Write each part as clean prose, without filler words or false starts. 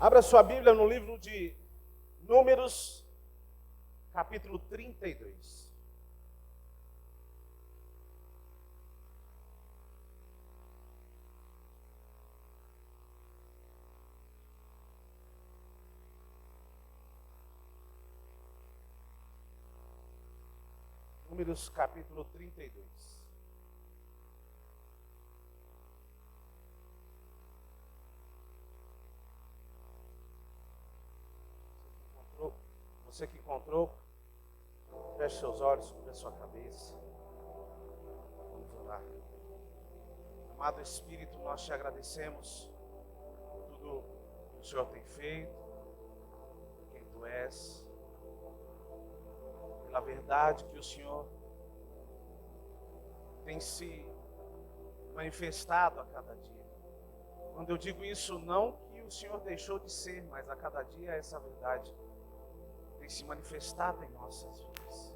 Abra sua Bíblia no livro de Números, capítulo 32. Números, capítulo 32. Você que encontrou, feche seus olhos, cubra sua cabeça. Vamos orar. Amado Espírito, nós te agradecemos por tudo que o Senhor tem feito, por quem tu és, pela verdade que o Senhor tem se manifestado a cada dia. Quando eu digo isso, não que o Senhor deixou de ser, mas a cada dia essa verdade tem se manifestado em nossas vidas.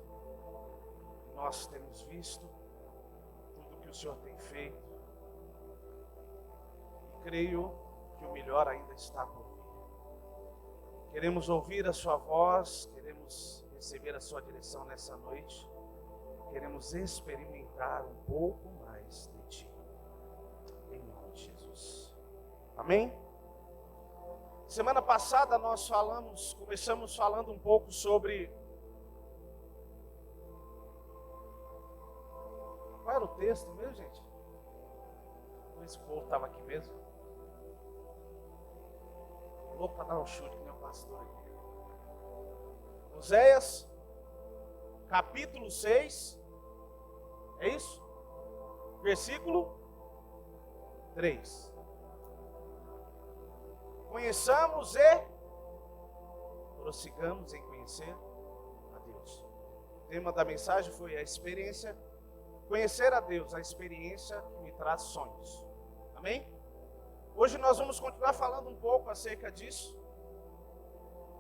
Nós temos visto tudo que o Senhor tem feito e creio que o melhor ainda está por vir. Queremos ouvir a sua voz, queremos receber a sua direção nessa noite, queremos experimentar um pouco mais de Ti, em nome de Jesus. Amém? Semana passada nós começamos falando um pouco sobre... Qual era o texto mesmo, gente? Esse povo estava aqui mesmo. Louco para dar um chute que nem o pastor aqui. Oséias, capítulo 6. É isso? Versículo 3. Conheçamos e prossigamos em conhecer a Deus. O tema da mensagem foi a experiência, conhecer a Deus, a experiência que me traz sonhos. Amém? Hoje nós vamos continuar falando um pouco acerca disso,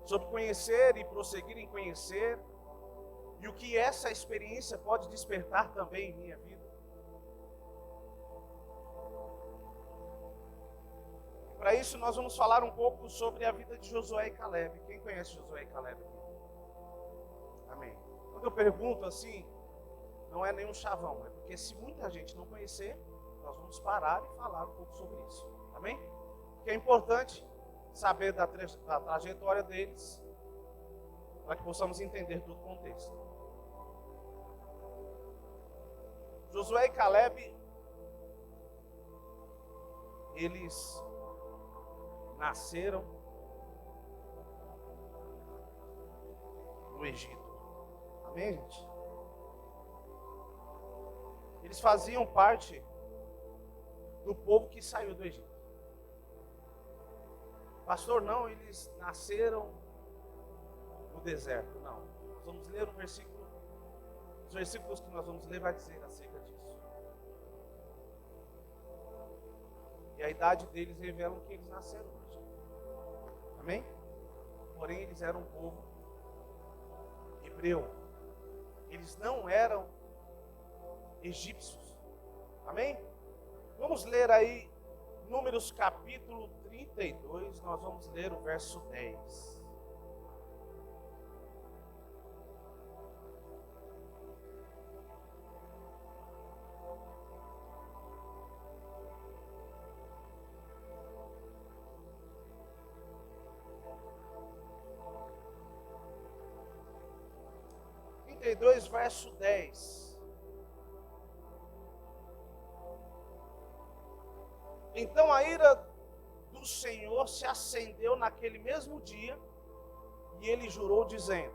sobre conhecer e prosseguir em conhecer, e o que essa experiência pode despertar também em minha vida. Para isso nós vamos falar um pouco sobre a vida de Josué e Caleb. Quem conhece Josué e Caleb aqui? Amém. Quando eu pergunto assim, não é nenhum chavão, é porque se muita gente não conhecer, nós vamos parar e falar um pouco sobre isso. Amém? Porque é importante saber da trajetória deles, para que possamos entender todo o contexto. Josué e Caleb, eles nasceram no Egito. Amém, gente? Eles faziam parte do povo que saiu do Egito. Pastor, não, eles nasceram no deserto. Não. Nós vamos ler um versículo. Os versículos que nós vamos ler vai dizer acerca disso. E a idade deles revelam que eles nasceram no Egito. Amém? Porém, eles eram um povo hebreu. Eles não eram egípcios. Amém? Vamos ler aí Números capítulo 32, nós vamos ler o verso 10. Verso 10. Então a ira do Senhor se acendeu naquele mesmo dia, e ele jurou dizendo: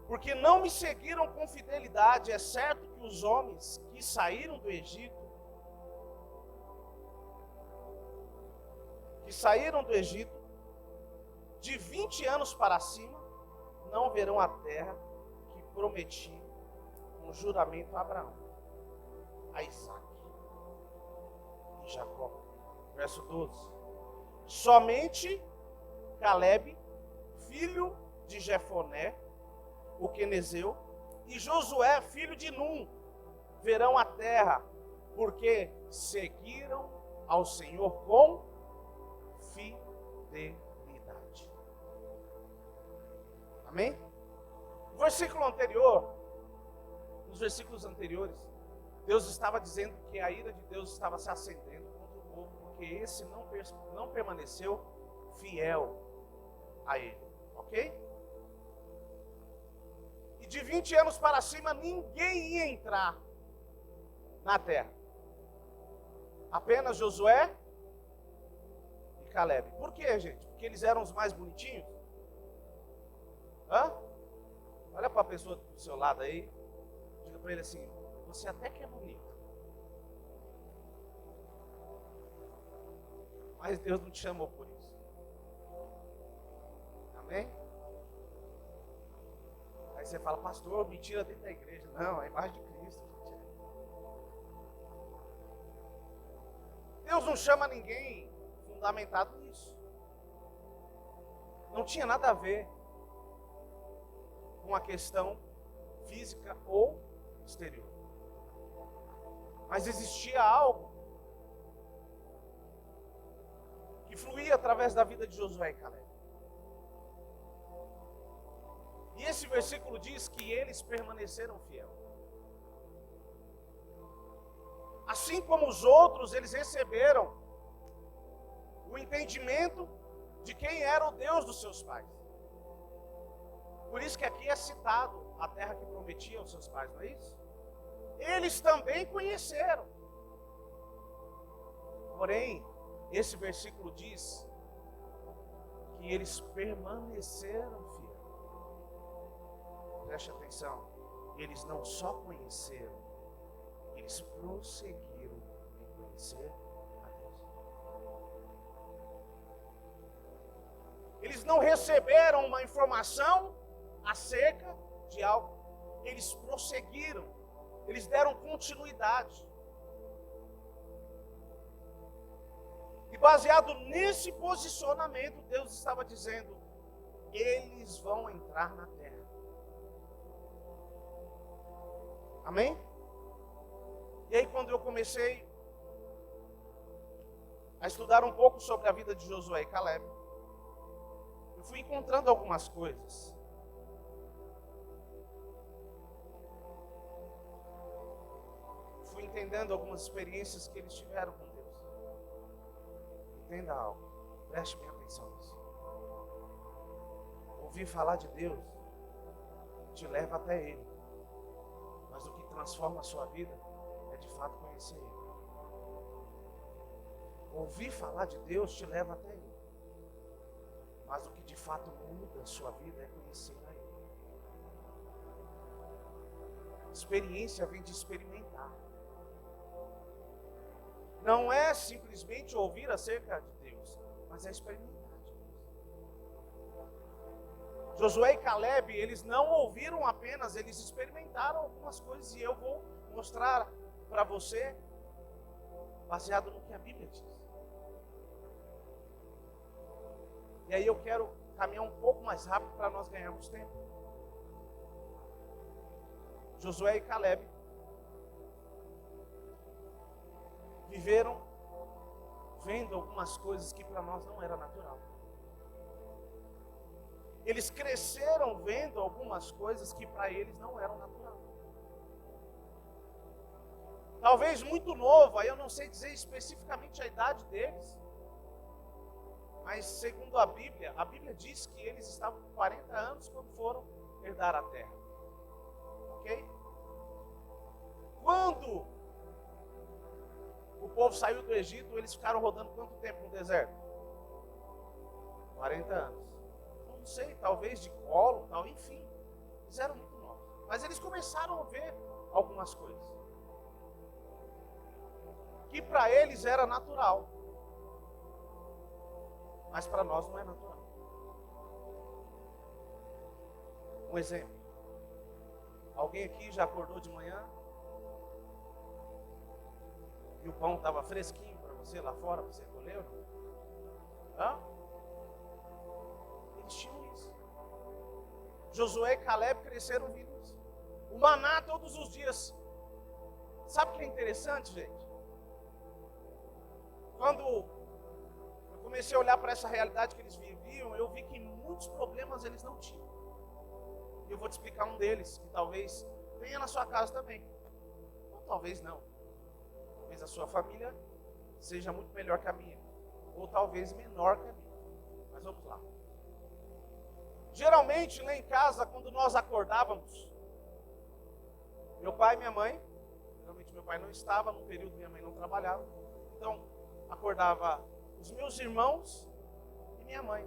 porque não me seguiram com fidelidade, é certo que os homens que saíram do Egito, de 20 anos para cima, não verão a terra prometi um juramento a Abraão, a Isaac e Jacó. Verso 12. Somente Caleb, filho de Jefoné, o quenezeu, e Josué, filho de Num, verão a terra, porque seguiram ao Senhor com fidelidade. Amém? No versículo anterior, nos versículos anteriores, Deus estava dizendo que a ira de Deus estava se acendendo contra o povo, porque esse não permaneceu fiel a Ele. Ok? E de 20 anos para cima, ninguém ia entrar na terra. Apenas Josué e Caleb. Por quê, gente? Porque eles eram os mais bonitinhos? Hã? Olha para a pessoa do seu lado aí. Diga para ele assim: você até que é bonito, mas Deus não te chamou por isso. Amém? Aí você fala: pastor, mentira dentro da igreja. Não, é a imagem de Cristo, gente. Deus não chama ninguém fundamentado nisso. Não tinha nada a ver com a questão física ou exterior. Mas existia algo que fluía através da vida de Josué e Caleb. E esse versículo diz que eles permaneceram fiéis. Assim como os outros, eles receberam o entendimento de quem era o Deus dos seus pais. Por isso que aqui é citado a terra que prometia aos seus pais, não é isso? Eles também conheceram. Porém, esse versículo diz que eles permaneceram fiéis. Preste atenção. Eles não só conheceram, eles prosseguiram em conhecer a Deus. Eles não receberam uma informação acerca de algo. Eles prosseguiram. Eles deram continuidade. E baseado nesse posicionamento, Deus estava dizendo: eles vão entrar na terra. Amém? E aí, quando eu comecei a estudar um pouco sobre a vida de Josué e Caleb, eu fui encontrando algumas coisas. Fui entendendo algumas experiências que eles tiveram com Deus. Entenda algo, preste bem atenção nisso. Ouvir falar de Deus te leva até Ele, mas o que transforma a sua vida é de fato conhecer Ele. Ouvir falar de Deus te leva até Ele, mas o que de fato muda a sua vida é conhecer a Ele. Experiência vem de experimentar. Não é simplesmente ouvir acerca de Deus, mas é experimentar de Deus. Josué e Caleb, eles não ouviram apenas, eles experimentaram algumas coisas, e eu vou mostrar para você, baseado no que a Bíblia diz. E aí eu quero caminhar um pouco mais rápido para nós ganharmos tempo. Josué e Caleb viveram vendo algumas coisas que para nós não era natural. Eles cresceram vendo algumas coisas que para eles não eram natural. Talvez muito novo, aí eu não sei dizer especificamente a idade deles, mas segundo a Bíblia diz que eles estavam com 40 anos quando foram herdar a terra. Ok? Quando o povo saiu do Egito, eles ficaram rodando quanto tempo no deserto? 40 anos. Não sei, talvez de colo, tal, enfim. Eles eram muito novos. Mas eles começaram a ver algumas coisas que para eles era natural, mas para nós não é natural. Um exemplo. Alguém aqui já acordou de manhã e o pão estava fresquinho para você lá fora, você colheu? Hã? Eles tinham isso. Josué e Caleb cresceram vendo isso. O maná todos os dias. Sabe o que é interessante, gente? Quando eu comecei a olhar para essa realidade que eles viviam, eu vi que muitos problemas eles não tinham. E eu vou te explicar um deles, que talvez tenha na sua casa também. Ou talvez não. Talvez a sua família seja muito melhor que a minha. Ou talvez menor que a minha. Mas vamos lá. Geralmente lá em casa, quando nós acordávamos, meu pai e minha mãe, geralmente meu pai não estava, no período minha mãe não trabalhava. Então, acordava os meus irmãos e minha mãe.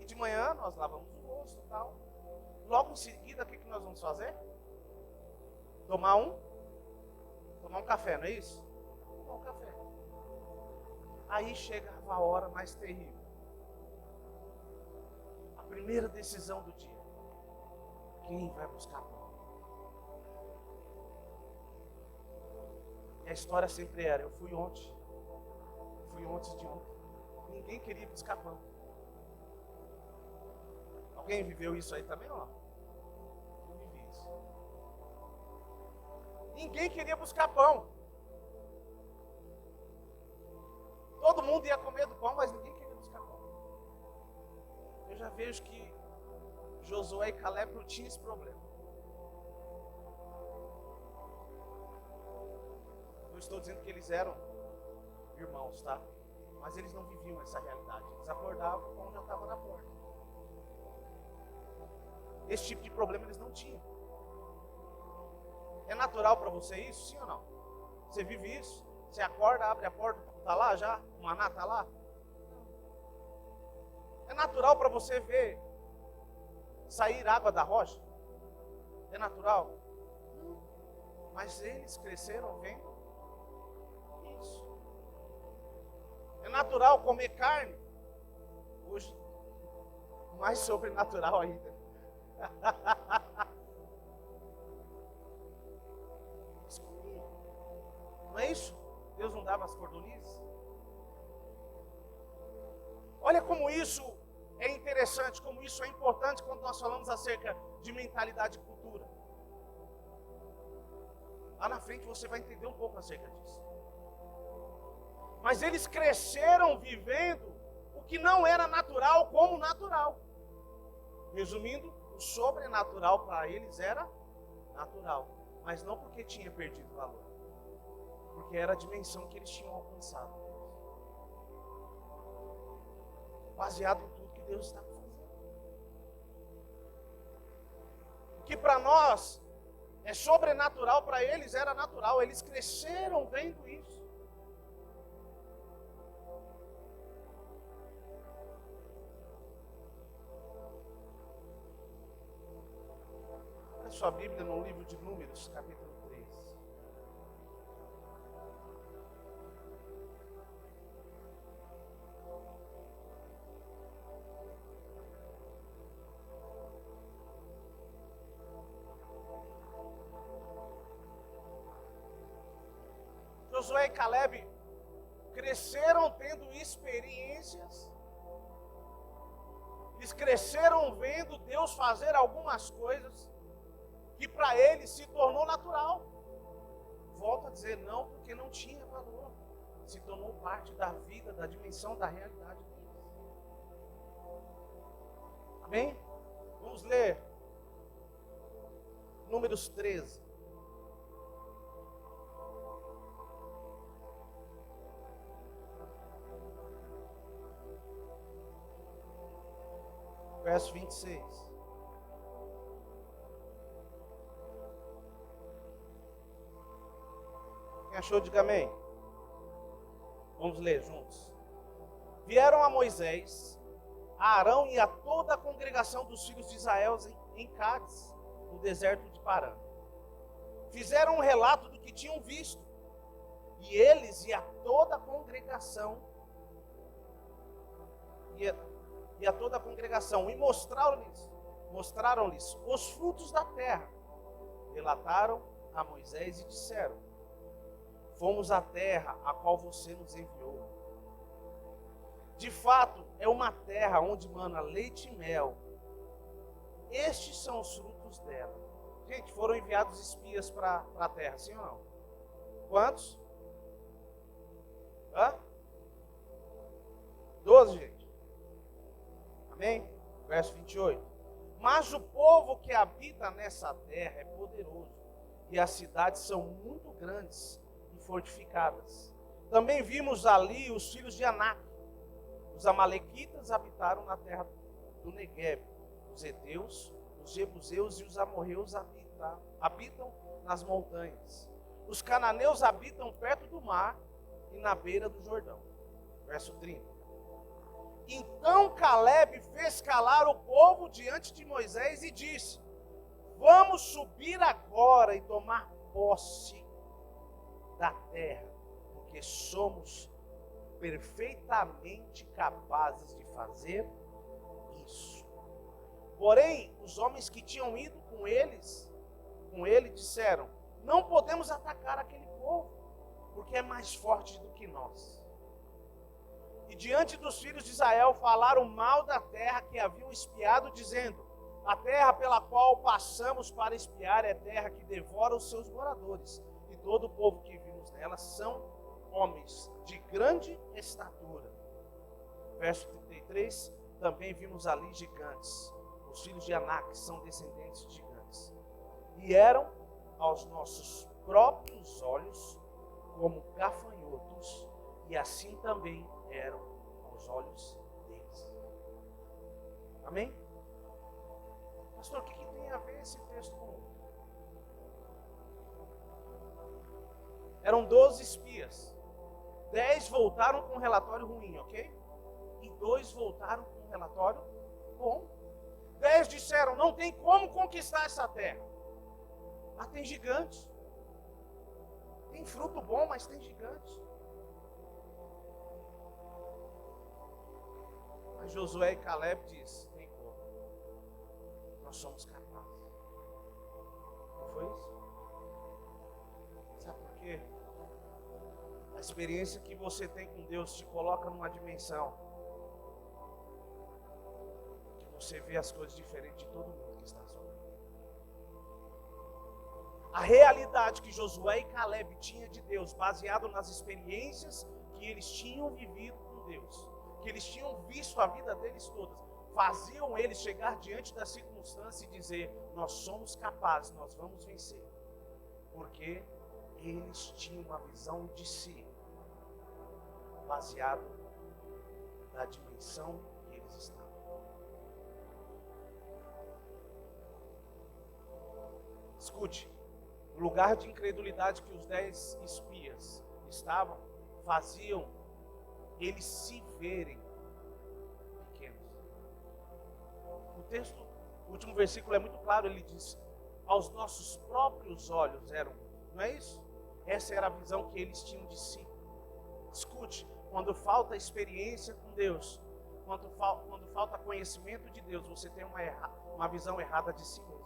E de manhã nós lavamos o rosto e tal. Logo em seguida, o que nós vamos fazer? Tomar um café, não é isso? Tomar um café. Aí chegava a hora mais terrível. A primeira decisão do dia. Quem vai buscar pão? E a história sempre era, eu fui ontem de ontem. Ninguém queria buscar pão. Alguém viveu isso aí também ou não? Eu vivi isso. Ninguém queria buscar pão. Todo mundo ia comer do pão, mas ninguém queria buscar pão. Eu já vejo que Josué e Caleb não tinham esse problema. Não estou dizendo que eles eram irmãos, tá? Mas eles não viviam essa realidade. Eles acordavam, o pão já estava na porta. Esse tipo de problema eles não tinham. É natural para você isso, sim ou não? Você vive isso? Você acorda, abre a porta, está lá já? O maná está lá? É natural para você ver sair água da rocha? É natural? Mas eles cresceram vendo isso. É natural comer carne? Hoje, mais sobrenatural ainda. Eles comiam. Não é isso? Deus não dava as cordonizes? Olha como isso é interessante, como isso é importante quando nós falamos acerca de mentalidade e cultura. Lá na frente você vai entender um pouco acerca disso. Mas eles cresceram vivendo o que não era natural como natural. Resumindo, o sobrenatural para eles era natural. Mas não porque tinha perdido valor. Porque era a dimensão que eles tinham alcançado. Baseado em tudo que Deus está fazendo. O que para nós é sobrenatural, para eles era natural. Eles cresceram vendo isso. Sua Bíblia no livro de Números, capítulo 3. Josué e Caleb cresceram tendo experiências. Eles cresceram vendo Deus fazer algumas coisas que para ele se tornou natural. Volto a dizer, não porque não tinha valor. Se tornou parte da vida, da dimensão da realidade deles. Amém? Vamos ler Números 13. Verso 26. Quem achou, diga amém. Vamos ler juntos. Vieram a Moisés, a Arão e a toda a congregação dos filhos de Israel em Cádiz, no deserto de Parã. Fizeram um relato do que tinham visto. E eles e a toda a congregação e mostraram-lhes os frutos da terra. Relataram a Moisés e disseram: fomos à terra a qual você nos enviou. De fato, é uma terra onde mana leite e mel. Estes são os frutos dela. Gente, foram enviados espias para a terra, sim ou não? Quantos? 12, gente. Amém? Verso 28. Mas o povo que habita nessa terra é poderoso, e as cidades são muito grandes e fortificadas. Também vimos ali os filhos de Anak. Os amalequitas habitaram na terra do Negueb. Os heteus, os jebuseus e os amorreus habitam nas montanhas. Os cananeus habitam perto do mar e na beira do Jordão. Verso 30. Então Caleb fez calar o povo diante de Moisés e disse: vamos subir agora e tomar posse da terra, porque somos perfeitamente capazes de fazer isso. Porém, os homens que tinham ido com ele disseram: não podemos atacar aquele povo, porque é mais forte do que nós. E diante dos filhos de Israel falaram mal da terra que haviam espiado, dizendo: a terra pela qual passamos para espiar é terra que devora os seus moradores, e todo o povo que vimos nela são homens de grande estatura. Verso 33, também vimos ali gigantes, os filhos de Anak, que são descendentes de gigantes, e eram aos nossos próprios olhos como gafanhotos, e assim também eram aos olhos deles. Amém? Pastor, o que tem a ver esse texto com o outro? Eram 12 espias. 10 voltaram com um relatório ruim, ok? E 2 voltaram com um relatório bom. 10 disseram: não tem como conquistar essa terra. Mas tem gigantes. Tem fruto bom, mas tem gigantes. Mas Josué e Caleb diz: tem como. Nós somos capazes. Não foi isso? Sabe por quê? A experiência que você tem com Deus te coloca numa dimensão que você vê as coisas diferentes de todo mundo que está à sua frente. A realidade que Josué e Caleb tinham de Deus, baseado nas experiências que eles tinham vivido com Deus, que eles tinham visto a vida deles todas, faziam eles chegar diante da circunstância e dizer: nós somos capazes, nós vamos vencer. Porque eles tinham uma visão de si, baseado na dimensão que eles estavam. Escute, no lugar de incredulidade que os 10 espias estavam, faziam eles se verem pequenos. O texto, o último versículo é muito claro, ele diz: aos nossos próprios olhos eram. Não é isso? Essa era a visão que eles tinham de si. Escute, quando falta experiência com Deus, quando falta conhecimento de Deus, você tem uma visão errada de si mesmo.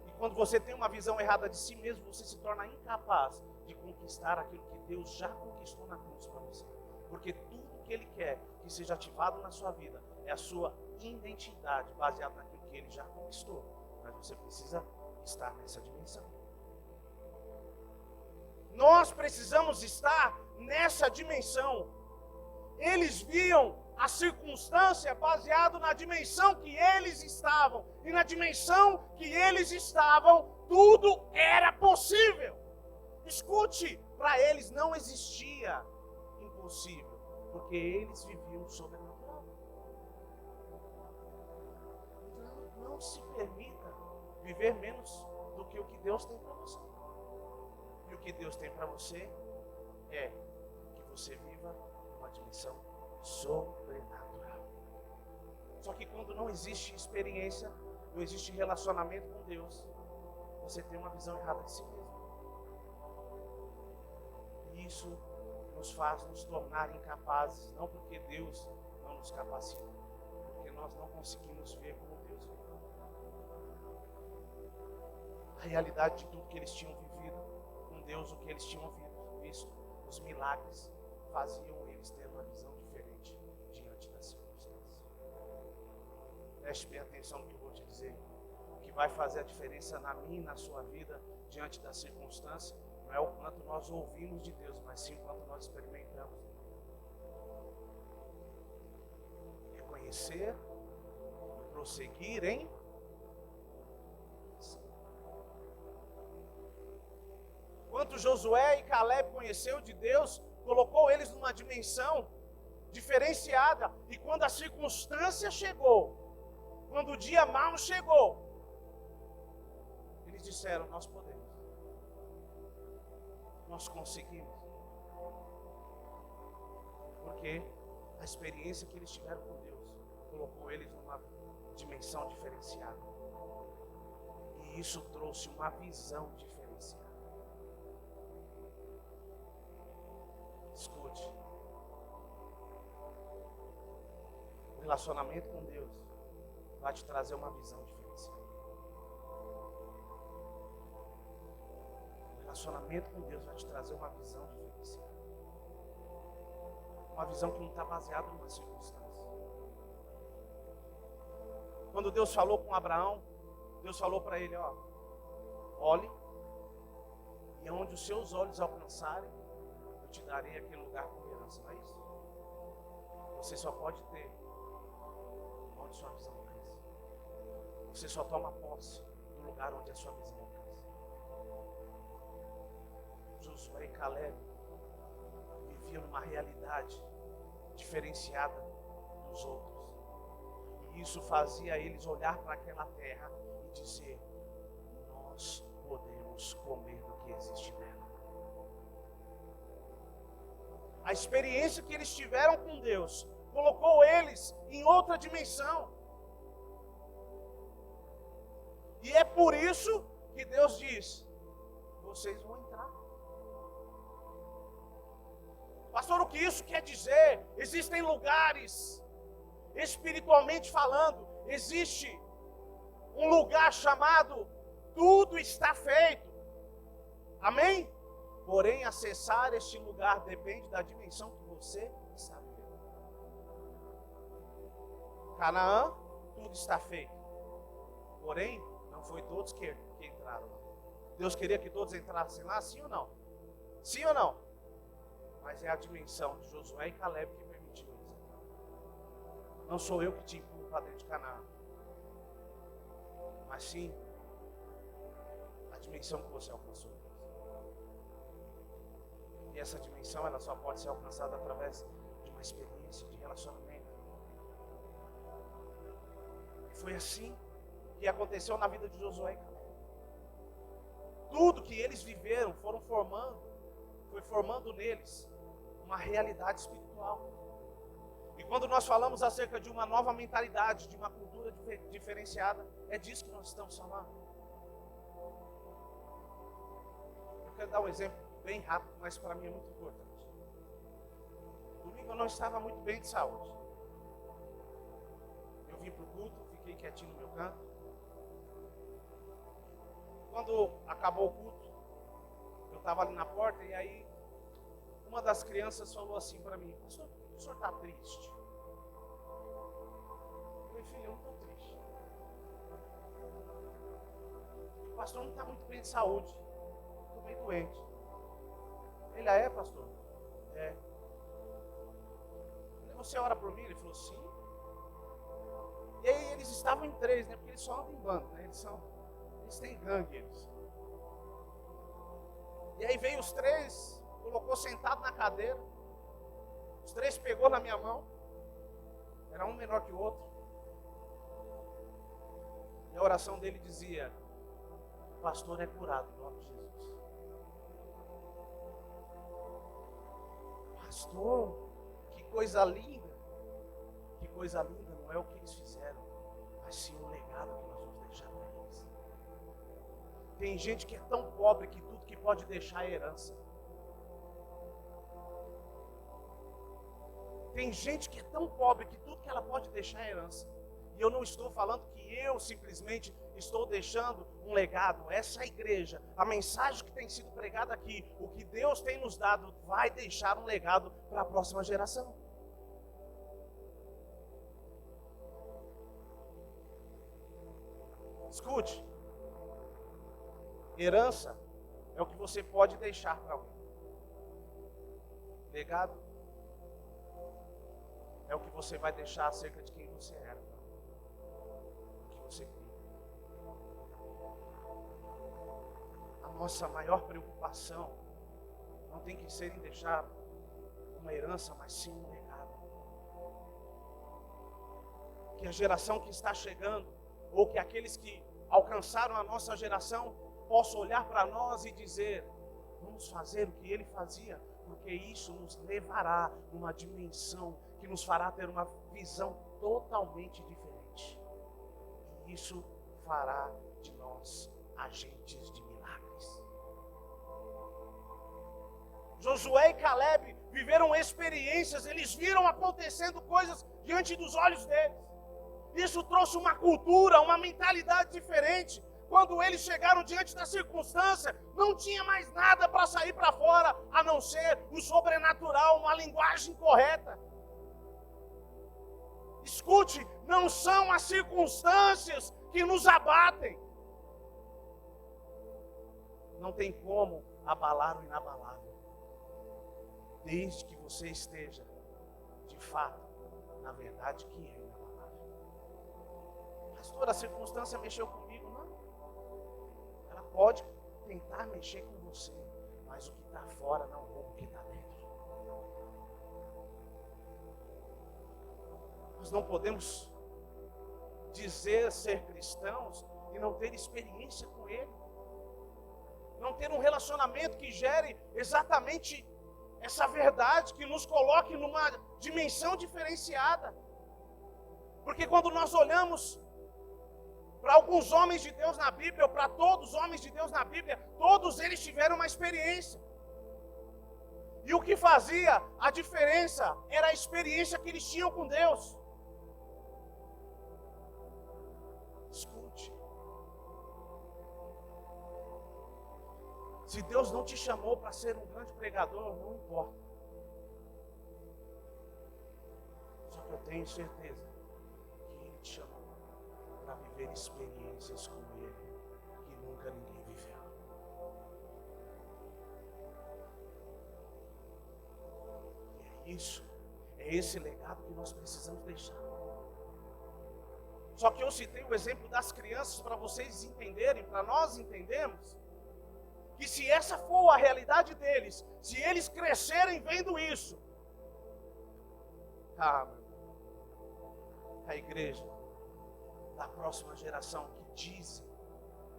E quando você tem uma visão errada de si mesmo, você se torna incapaz de conquistar aquilo que Deus já conquistou na cruz para você. Porque tudo que Ele quer que seja ativado na sua vida é a sua identidade, baseada naquilo que Ele já conquistou. Mas você precisa estar nessa dimensão. Nós precisamos estar nessa dimensão. Eles viam a circunstância baseado na dimensão que eles estavam. E na dimensão que eles estavam, tudo era possível. Escute, para eles não existia impossível, porque eles viviam o sobrenatural. Então, não se permita viver menos do que o que Deus tem para você. E o que Deus tem para você é que você viva uma dimensão sobrenatural. Só que quando não existe experiência, não existe relacionamento com Deus, você tem uma visão errada de si mesmo. E isso nos faz nos tornar incapazes, não porque Deus não nos capacita, porque nós não conseguimos ver como Deus vê. A realidade de tudo que eles tinham vivido com Deus, o que eles tinham visto, os milagres, faziam eles ter uma visão diferente diante das circunstâncias. Preste bem atenção no que eu vou te dizer. O que vai fazer a diferença na minha e na sua vida diante da circunstância não é o quanto nós ouvimos de Deus, mas sim o quanto nós experimentamos. Reconhecer e prosseguir em. Quanto Josué e Caleb conheceu de Deus, colocou eles numa dimensão diferenciada. E quando a circunstância chegou, quando o dia mau chegou, eles disseram: nós podemos, nós conseguimos. Porque a experiência que eles tiveram com Deus colocou eles numa dimensão diferenciada. E isso trouxe uma visão diferenciada. Escute. O relacionamento com Deus vai te trazer uma visão diferenciada. O relacionamento com Deus vai te trazer uma visão diferenciada. Uma visão que não está baseada numa circunstância. Quando Deus falou com Abraão, Deus falou para ele: ó, olhe, e onde os seus olhos alcançarem, eu te darei aquele lugar como herança. Não é isso? Você só pode ter onde sua visão alcança. Você só toma posse do lugar onde a sua visão alcança. Josué e Caleb viviam numa realidade diferenciada dos outros. E isso fazia eles olhar para aquela terra e dizer: nós podemos comer do que existe nela. A experiência que eles tiveram com Deus colocou eles em outra dimensão. E é por isso que Deus diz: vocês vão entrar. Pastor, o que isso quer dizer? Existem lugares, espiritualmente falando, existe um lugar chamado tudo está feito. Amém? Porém, acessar este lugar depende da dimensão que você está vivendo. Canaã, tudo está feito. Porém, não foi todos que entraram. Deus queria que todos entrassem lá, sim ou não? Sim ou não? Mas é a dimensão de Josué e Caleb que permitiu eles entrar. Não sou eu que te empurro para dentro de Canaã. Mas sim a dimensão que você alcançou. E essa dimensão ela só pode ser alcançada através de uma experiência de relacionamento. E foi assim que aconteceu na vida de Josué e Caleb. Tudo que eles viveram foi formando neles uma realidade espiritual. E quando nós falamos acerca de uma nova mentalidade, de uma cultura diferenciada, é disso que nós estamos falando. Eu quero dar um exemplo bem rápido, mas para mim é muito importante. Domingo eu não estava muito bem de saúde. Eu vim para o culto, fiquei quietinho no meu canto. Quando acabou o culto, eu estava ali na porta e aí uma das crianças falou assim para mim: pastor, o senhor está triste? Eu falei: filho, eu não estou triste. O pastor não está muito bem de saúde. Estou meio doente. Ele: é, pastor? É. Eu falei: você ora por mim? Ele falou: sim. E aí eles estavam em 3, né? Porque eles só andam em bando, né? Eles têm gangue, eles. E aí veio os 3, colocou sentado na cadeira. Os 3 pegou na minha mão. Era um menor que o outro. E a oração dele dizia: o pastor é curado em nome de Jesus. Pastor, que coisa linda. Que coisa linda, não é o que eles fizeram, mas sim o legado que nós vamos deixar para eles. Tem gente que é tão pobre que tudo que pode deixar é herança. Tem gente que é tão pobre que tudo que ela pode deixar é herança. E eu não estou falando que eu simplesmente estou deixando um legado. Essa igreja, a mensagem que tem sido pregada aqui, o que Deus tem nos dado, vai deixar um legado para a próxima geração. Escute. Herança é o que você pode deixar para alguém. Legado é o que você vai deixar acerca de quem você era. você cria. A nossa maior preocupação não tem que ser em deixar uma herança, mas sim um legado. Que a geração que está chegando, ou que aqueles que alcançaram a nossa geração, possam olhar para nós e dizer: vamos fazer o que ele fazia, porque isso nos levará a uma dimensão que nos fará ter uma visão totalmente diferente. E isso fará de nós agentes de milagres. Josué e Caleb viveram experiências, eles viram acontecendo coisas diante dos olhos deles. Isso trouxe uma cultura, uma mentalidade diferente. Quando eles chegaram diante da circunstância, não tinha mais nada para sair para fora, a não ser o sobrenatural, uma linguagem correta. Escute, não são as circunstâncias que nos abatem. Não tem como abalar o inabalável, desde que você esteja, de fato, na verdade que é inabalável. Pastor, a circunstância mexeu comigo? Não. Ela pode tentar mexer com você, mas o que está fora não rouba o que está dentro. Nós não podemos dizer ser cristãos e não ter experiência com Ele. Não ter um relacionamento que gere exatamente essa verdade, que nos coloque numa dimensão diferenciada. Porque quando nós olhamos para alguns homens de Deus na Bíblia, ou para todos os homens de Deus na Bíblia, todos eles tiveram uma experiência. E o que fazia a diferença era a experiência que eles tinham com Deus. Escute. Se Deus não te chamou para ser um grande pregador, não importa. Só que eu tenho certeza que Ele te chamou para viver experiências com Ele que nunca ninguém viveu. E é isso, é esse legado que nós precisamos deixar. Só que eu citei o exemplo das crianças para vocês entenderem, para nós entendermos, que se essa for a realidade deles, se eles crescerem vendo isso, a igreja da próxima geração que dizem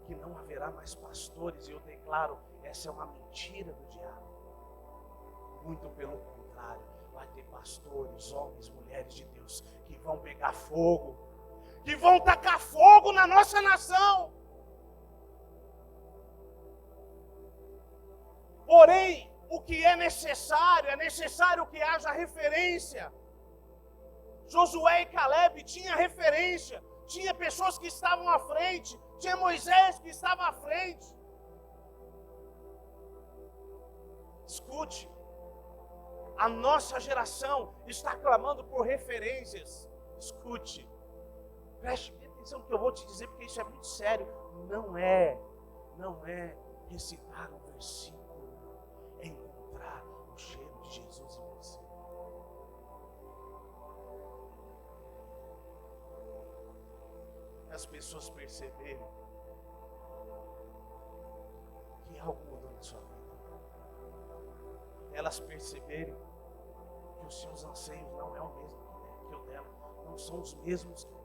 que não haverá mais pastores, e eu declaro, essa é uma mentira do diabo. Muito pelo contrário, vai ter pastores, homens, mulheres de Deus que vão pegar fogo, que vão tacar fogo na nossa nação. Porém, o que é necessário que haja referência. Josué e Caleb tinham referência, tinha pessoas que estavam à frente, tinha Moisés que estava à frente. Escute, a nossa geração está clamando por referências. Escute, preste atenção no que eu vou te dizer, porque isso é muito sério. Não é recitar um versículo, é encontrar o cheiro de Jesus em você. As pessoas perceberem que algo mudou na sua vida. Elas perceberem que os seus anseios não é o mesmo que o dela, não são os mesmos que o delas.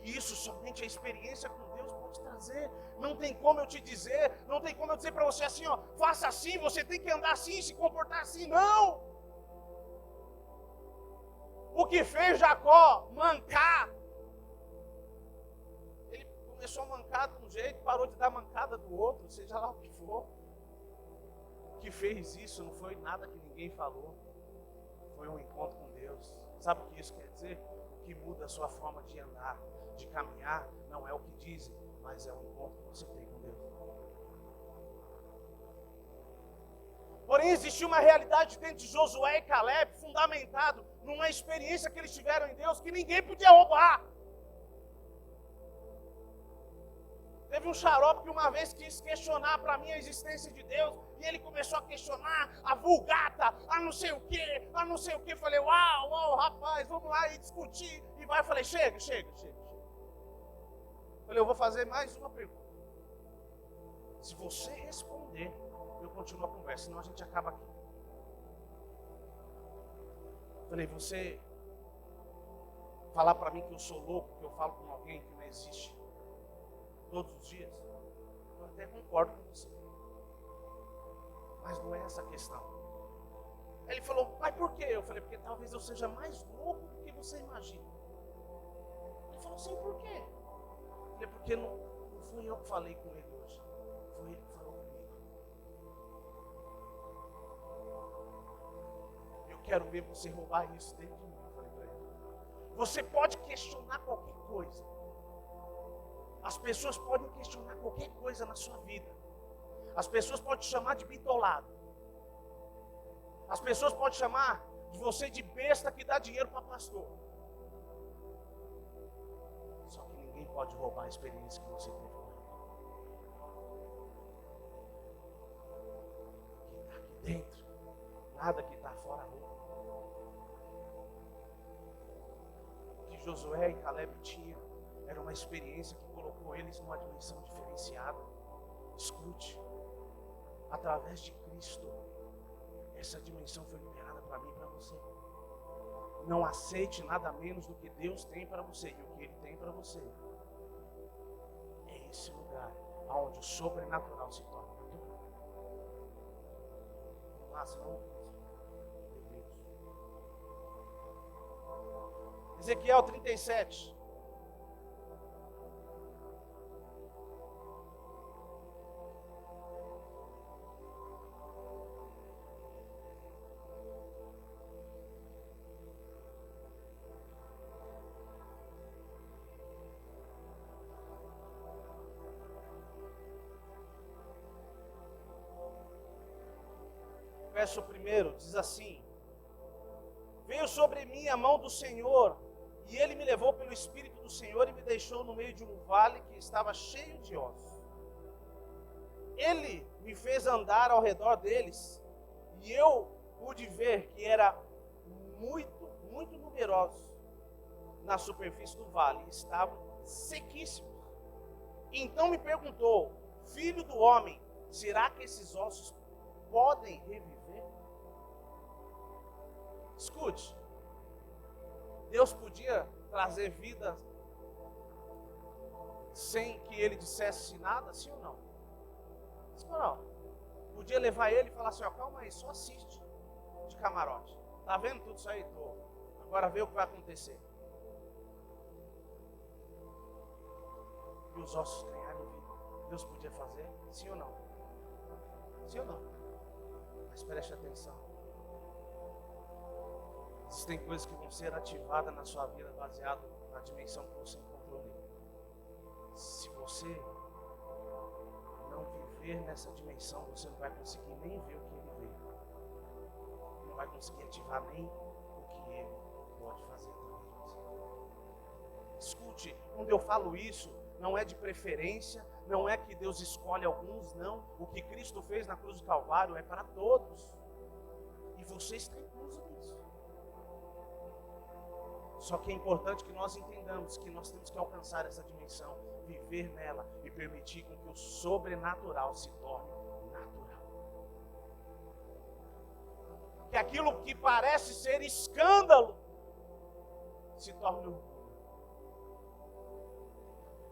E isso somente a experiência com Deus pode trazer. Não tem como eu te dizer, não tem como eu dizer para você assim, ó, faça assim, você tem que andar assim, se comportar assim. Não! O que fez Jacó mancar? Ele começou a mancar de um jeito, parou de dar mancada do outro, seja lá o que for. O que fez isso não foi nada que ninguém falou, foi um encontro com Deus. Sabe o que isso quer dizer? O que muda a sua forma de andar, de caminhar, não é o que dizem, mas é o encontro que você tem com Deus. Porém, existia uma realidade dentro de Josué e Caleb, fundamentado numa experiência que eles tiveram em Deus, que ninguém podia roubar. Teve um xarope que uma vez quis questionar para mim a existência de Deus, e ele começou a questionar a vulgata, a não sei o que. Falei, uau, rapaz, vamos lá e discutir, e pai, eu falei, chega. Falei, eu vou fazer mais uma pergunta. Se você responder, eu continuo a conversa, senão a gente acaba aqui. Falei, você falar para mim que eu sou louco, que eu falo com alguém que não existe todos os dias, eu até concordo com você. Mas não é essa a questão. Aí ele falou, mas por quê? Eu falei, porque talvez eu seja mais louco do que você imagina. Ele falou assim, por quê? Eu falei, porque não fui eu que falei com ele hoje. Foi ele que falou comigo. Eu quero ver você roubar isso dentro de mim. Eu falei para ele. Você pode questionar qualquer coisa. As pessoas podem questionar qualquer coisa na sua vida. As pessoas podem te chamar de bitolado. As pessoas podem chamar de você de besta que dá dinheiro para pastor. Só que ninguém pode roubar a experiência que você teve com ele. Que está aqui dentro. Nada que está fora rouba. O que Josué e Caleb tinham era uma experiência que colocou eles numa dimensão diferenciada. Escute. Através de Cristo, essa dimensão foi liberada para mim e para você. Não aceite nada menos do que Deus tem para você e o que Ele tem para você. É esse lugar onde o sobrenatural se torna natural. Mas não de Deus. Ezequiel 37. Verso 1 diz assim: veio sobre mim a mão do Senhor, e Ele me levou pelo Espírito do Senhor e me deixou no meio de um vale que estava cheio de ossos. Ele me fez andar ao redor deles, e eu pude ver que era muito numerosos na superfície do vale, estavam sequíssimos. Então me perguntou: filho do homem, será que esses ossos podem reviver? Escute, Deus podia trazer vida sem que ele dissesse nada, sim ou não? Sim ou não? Podia levar ele e falar assim, ó, calma aí, só assiste de camarote. Tá vendo tudo isso aí? Tô. Agora vê o que vai acontecer. E os ossos ganharam vida. Deus podia fazer, sim ou não? Sim ou não? Mas preste atenção. Existem coisas que vão ser ativadas na sua vida baseado na dimensão que você encontrou nele. Se você não viver nessa dimensão, você não vai conseguir nem ver o que ele vê. Não vai conseguir ativar nem o que ele pode fazer através de você. Escute, quando eu falo isso, não é de preferência, não é que Deus escolhe alguns, não. O que Cristo fez na cruz do Calvário é para todos. E você está incluso nisso. Só que é importante que nós entendamos que nós temos que alcançar essa dimensão, viver nela e permitir com que o sobrenatural se torne natural. Que aquilo que parece ser escândalo se torne orgulho.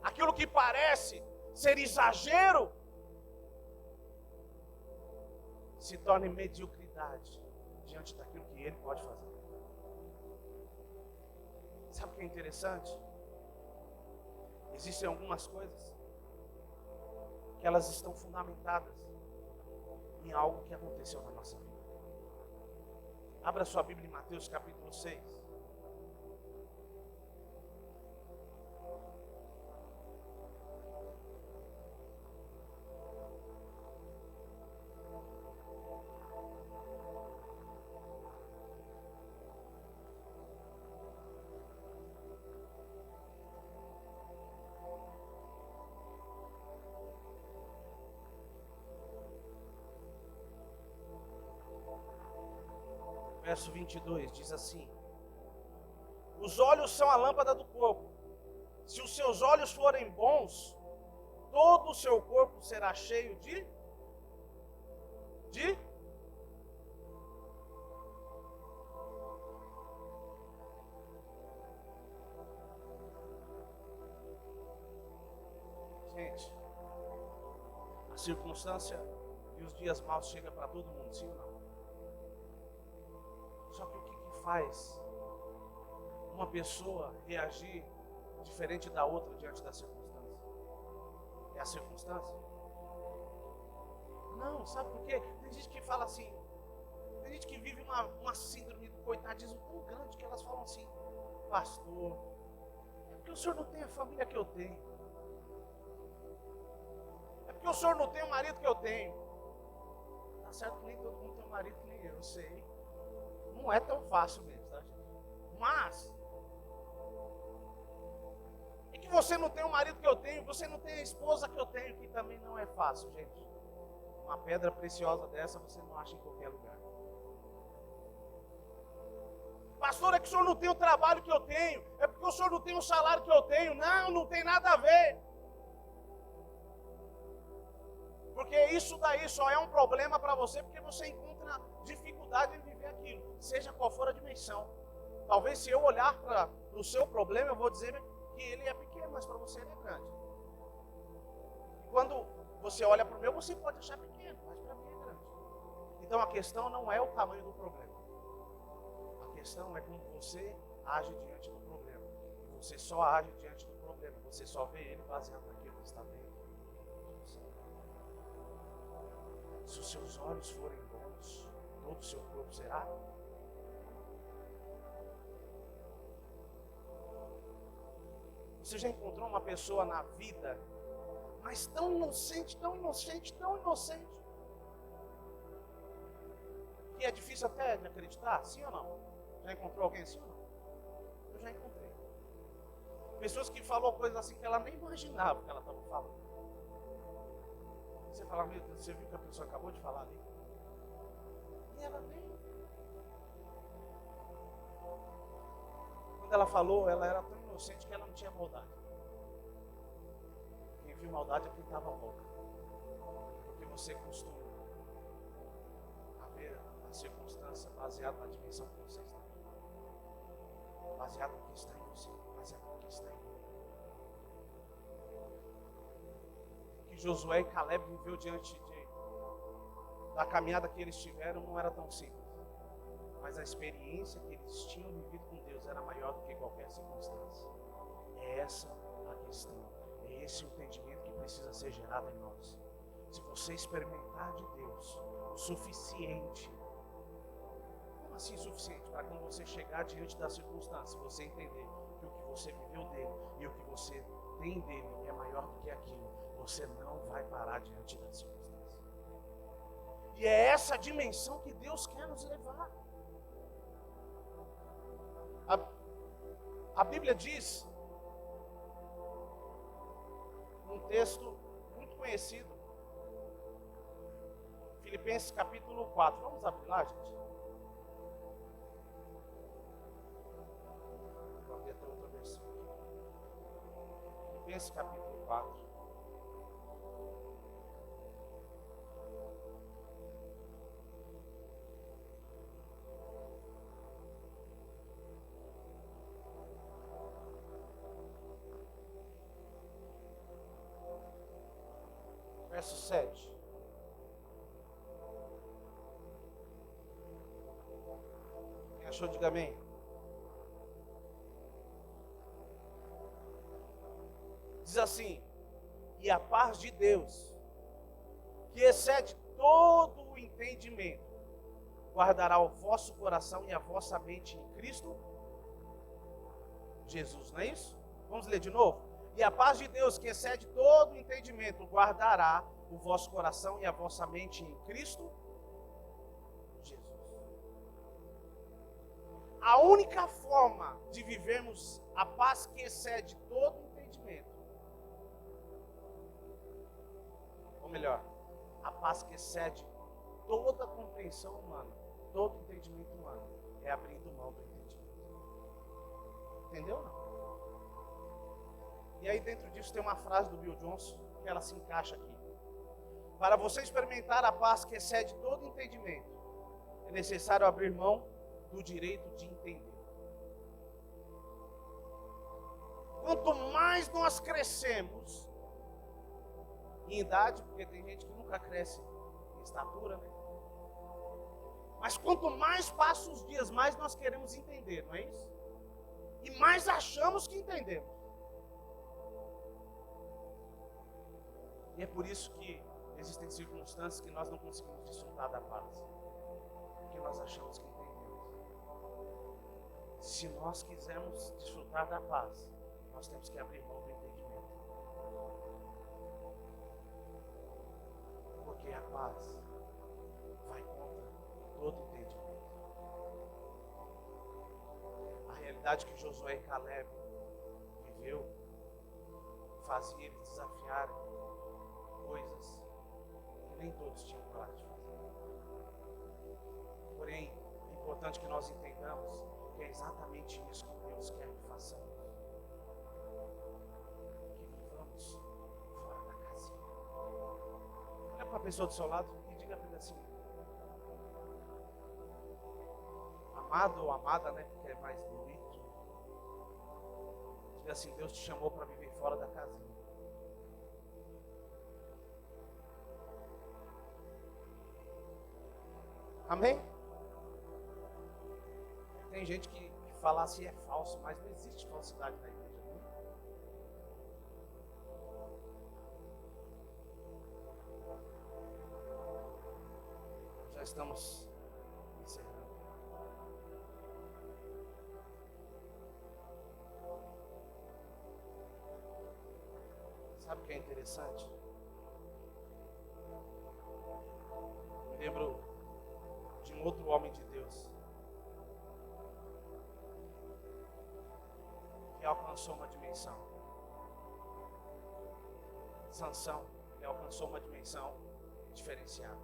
Aquilo que parece ser exagero se torne mediocridade diante daquilo que Ele pode fazer. Sabe o que é interessante? Existem algumas coisas que elas estão fundamentadas em algo que aconteceu na nossa vida. Abra sua Bíblia em Mateus capítulo 6. Verso 22 diz assim: Os olhos são a lâmpada do corpo. Se os seus olhos forem bons, todo o seu corpo será cheio de gente, a circunstância e os dias maus chegam para todo mundo, sim ou não? Só que o que faz uma pessoa reagir diferente da outra diante da circunstância? É a circunstância? Não, sabe por quê? Tem gente que fala assim, tem gente que vive uma síndrome do coitadismo tão grande que elas falam assim: pastor, é porque o senhor não tem a família que eu tenho, é porque o senhor não tem o marido que eu tenho. Tá certo que nem todo mundo tem um marido que nem eu sei. Não é tão fácil mesmo, tá, gente? Mas é que você não tem o marido que eu tenho, você não tem a esposa que eu tenho, que também não é fácil, gente. Uma pedra preciosa dessa você não acha em qualquer lugar. Pastor, é que o senhor não tem o trabalho que eu tenho, é porque o senhor não tem o salário que eu tenho. Não, não tem nada a ver. Porque isso daí só é um problema para você porque você encontra dificuldade em viver aquilo, seja qual for a dimensão. Talvez se eu olhar para o seu problema, eu vou dizer que ele é pequeno, mas para você ele é grande. E quando você olha para o meu, você pode achar pequeno, mas para mim é grande. Então a questão não é o tamanho do problema. A questão é como você age diante do problema. E você só age diante do problema, você só vê ele baseado naquilo que está dentro. Se os seus olhos forem bons, todo o seu corpo será. Você já encontrou uma pessoa na vida, mas tão inocente, tão inocente, tão inocente, que é difícil até de acreditar, sim ou não? Já encontrou alguém assim ou não? Eu já encontrei. Pessoas que falou coisas assim que ela nem imaginava que ela estava falando. Você fala: meu Deus, você viu que a pessoa acabou de falar ali? E ela nem... Quando ela falou, ela era tão inocente que ela não tinha maldade. Quem viu maldade é quem estava louca. Porque você costuma ver a circunstância baseada na dimensão que você está. Baseado no que está em você. Baseado no que está em você. Josué e Caleb viveu diante da caminhada que eles tiveram não era tão simples, mas a experiência que eles tinham vivido com Deus era maior do que qualquer circunstância. É essa a questão, é esse o entendimento que precisa ser gerado em nós. Se você experimentar de Deus o suficiente, como assim suficiente? Para quando você chegar diante da circunstância, você entender que o que você viveu dele e o que você tem dele é maior do que aquilo, você não vai parar diante das circunstâncias. E é essa dimensão que Deus quer nos levar. A Bíblia diz, num texto muito conhecido, Filipenses capítulo 4. Vamos abrir lá, gente? Vou abrir até outra versão. Filipenses capítulo 4. Verso 7. Quem achou, diga amém. Diz assim: e a paz de Deus, que excede todo o entendimento, guardará o vosso coração e a vossa mente em Cristo Jesus, não é isso? Vamos ler de novo? E a paz de Deus, que excede todo o entendimento, guardará o vosso coração e a vossa mente em Cristo Jesus. A única forma de vivermos a paz que excede todo o entendimento, ou melhor, a paz que excede toda a compreensão humana, todo o entendimento humano, é abrindo mão do entendimento. Entendeu ou não? E aí dentro disso tem uma frase do Bill Johnson, que ela se encaixa aqui. Para você experimentar a paz que excede todo entendimento, é necessário abrir mão do direito de entender. Quanto mais nós crescemos em idade, porque tem gente que nunca cresce em estatura, né? Mas quanto mais passam os dias, mais nós queremos entender, não é isso? E mais achamos que entendemos. E é por isso que existem circunstâncias que nós não conseguimos desfrutar da paz. Porque nós achamos que entendemos. Se nós quisermos desfrutar da paz, nós temos que abrir mão do entendimento. Porque a paz vai contra todo entendimento. A realidade que Josué e Caleb viveu fazia eles desafiarem coisas que nem todos tinham coragem de fazer. Porém, é importante que nós entendamos que é exatamente isso que Deus quer que façamos. Que vivamos fora da casinha. Olha para a pessoa do seu lado e diga para ele assim: amado ou amada, né? Porque é mais bonito. Diga assim: Deus te chamou para viver fora da casinha. Amém? Tem gente que fala assim é falso, mas não existe falsidade na igreja. Não? Já estamos encerrando. Sabe o que é interessante? Me lembro de um outro homem de Deus que alcançou uma dimensão. Sansão, ele alcançou uma dimensão diferenciada.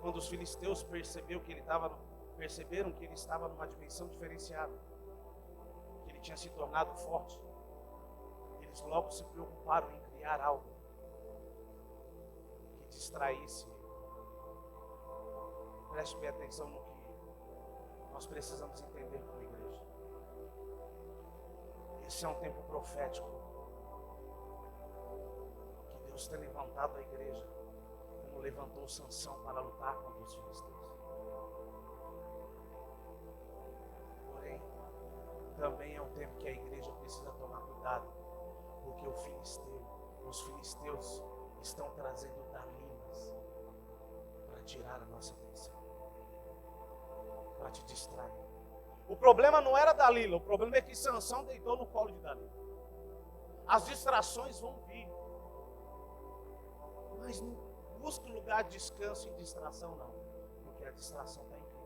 Quando os filisteus perceberam que ele estava numa dimensão diferenciada, que ele tinha se tornado forte, eles logo se preocuparam em criar algo que distraísse. Preste bem atenção no que nós precisamos entender como igreja. Esse é um tempo profético que Deus tem levantado a igreja, como levantou Sansão para lutar contra os filisteus. Porém, também é um tempo que a igreja precisa tomar cuidado, porque os filisteus estão trazendo Dalilas para tirar a nossa atenção, para te distrair. O problema não era Dalila, o problema é que Sansão deitou no colo de Dalila. As distrações vão vir, mas não busque lugar de descanso em distração não, porque a distração está em Cristo.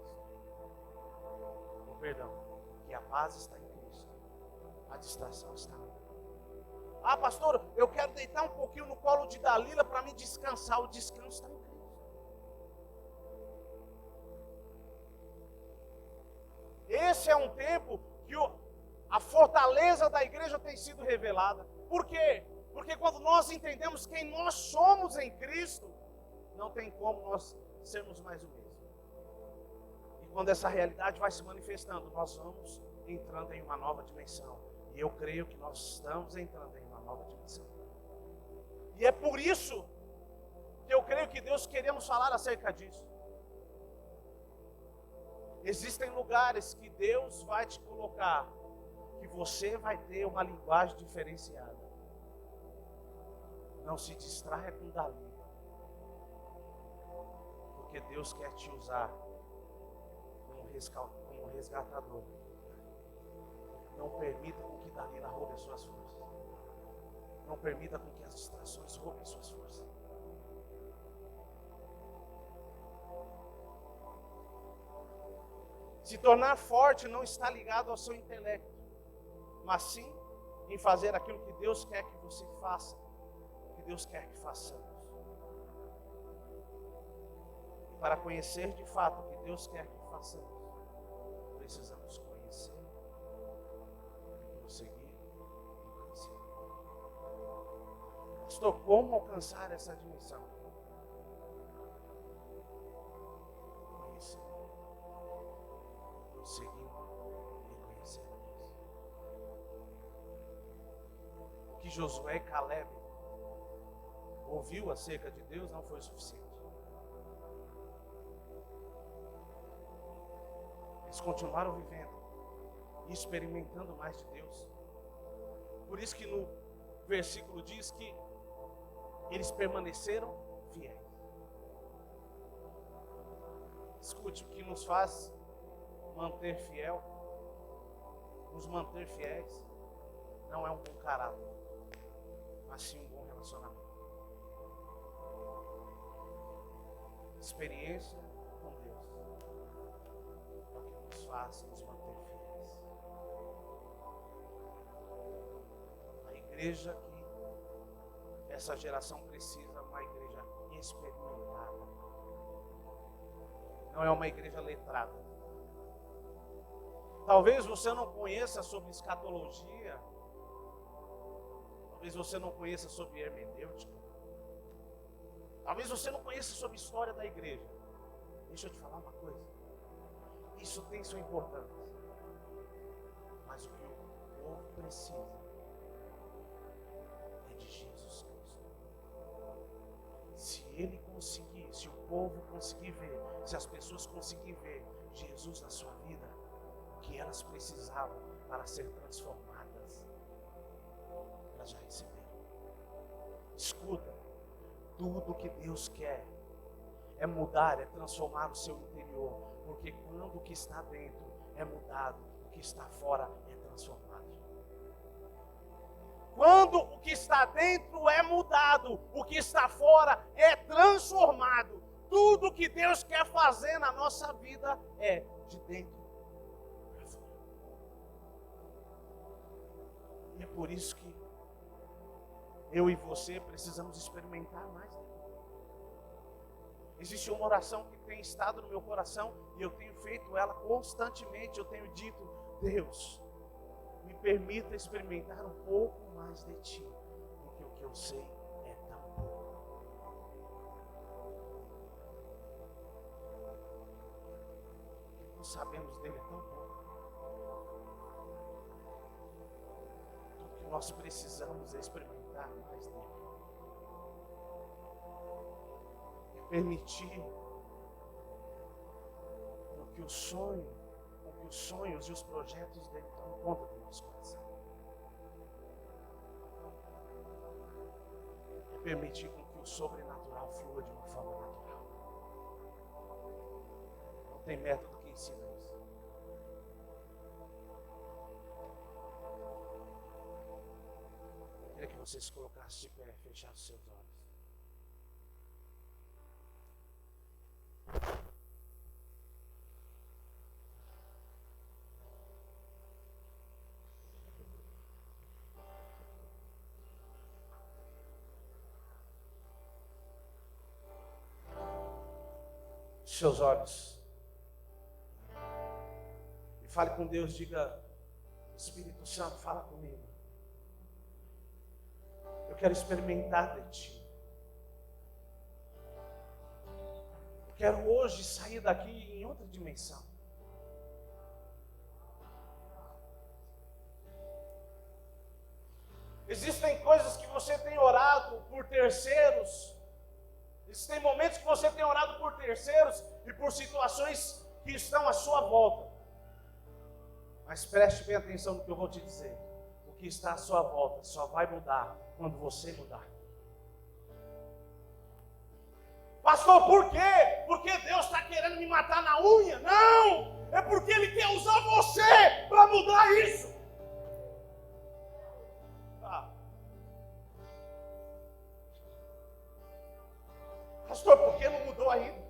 Perdão, que a paz está em Cristo, a distração está em Cristo. Ah, pastor, eu quero deitar um pouquinho no colo de Dalila para me descansar. O descanso está em Cristo. Esse é um tempo que a fortaleza da igreja tem sido revelada. Por quê? Porque quando nós entendemos quem nós somos em Cristo, não tem como nós sermos mais o mesmo. E quando essa realidade vai se manifestando, nós vamos entrando em uma nova dimensão. E eu creio que nós estamos entrando em uma nova dimensão. E é por isso que eu creio que Deus queremos falar acerca disso. Existem lugares que Deus vai te colocar, que você vai ter uma linguagem diferenciada. Não se distraia com Dalila, porque Deus quer te usar como resgatador. Não permita com que Dalila roube as suas forças. Não permita com que as distrações roubem suas forças. Se tornar forte não está ligado ao seu intelecto, mas sim em fazer aquilo que Deus quer que você faça, que Deus quer que façamos. E para conhecer de fato o que Deus quer que façamos, precisamos conhecer Pastor, como alcançar essa dimensão? Conhecer. Seguindo e conhecendo Deus. O que Josué e Caleb ouviu acerca de Deus não foi o suficiente. Eles continuaram vivendo e experimentando mais de Deus. Por isso que no versículo diz que eles permaneceram fiéis. Escute, o que nos faz nos manter fiéis, não é um bom caráter, mas sim um bom relacionamento. Experiência com Deus é o que nos faz nos manter fiéis. A igreja que essa geração precisa é uma igreja experimentada. Não é uma igreja letrada. Talvez você não conheça sobre escatologia. Talvez você não conheça sobre hermenêutica. Talvez você não conheça sobre a história da igreja. Deixa eu te falar uma coisa. Isso tem sua importância. Mas o que o povo precisa é de Jesus Cristo. Se ele conseguir, se o povo conseguir ver, se as pessoas conseguirem ver Jesus na sua vida, o que elas precisavam para ser transformadas, elas já receberam. Escuta. Tudo que Deus quer é mudar, é transformar o seu interior. Porque quando o que está dentro é mudado, o que está fora é transformado. Quando o que está dentro é mudado, o que está fora é transformado. Tudo que Deus quer fazer na nossa vida é de dentro para fora. E é por isso que eu e você precisamos experimentar mais. Existe uma oração que tem estado no meu coração e eu tenho feito ela constantemente. Eu tenho dito: Deus, me permita experimentar um pouco mais de Ti, porque o que eu sei é tão pouco. O que nós sabemos dele é tão pouco. Tudo que nós precisamos é experimentar mais dele. Permitir que os sonhos e os projetos dele tomem conta do nosso coração. E permitir que o sobrenatural flua de uma forma natural. Não tem método que ensina isso. Eu queria que você se colocasse de pé, fechasse os seus olhos. Seus olhos e fale com Deus. Diga: Espírito Santo, fala comigo. Eu quero experimentar de Ti. Eu quero hoje sair daqui em outra dimensão. Existem coisas que você tem orado por terceiros. Existem momentos que você tem orado por terceiros e por situações que estão à sua volta. Mas preste bem atenção no que eu vou te dizer. O que está à sua volta só vai mudar quando você mudar. Pastor, por quê? Porque Deus está querendo me matar na unha? Não! É porque Ele quer usar você para mudar isso. Pastor, por que não mudou ainda?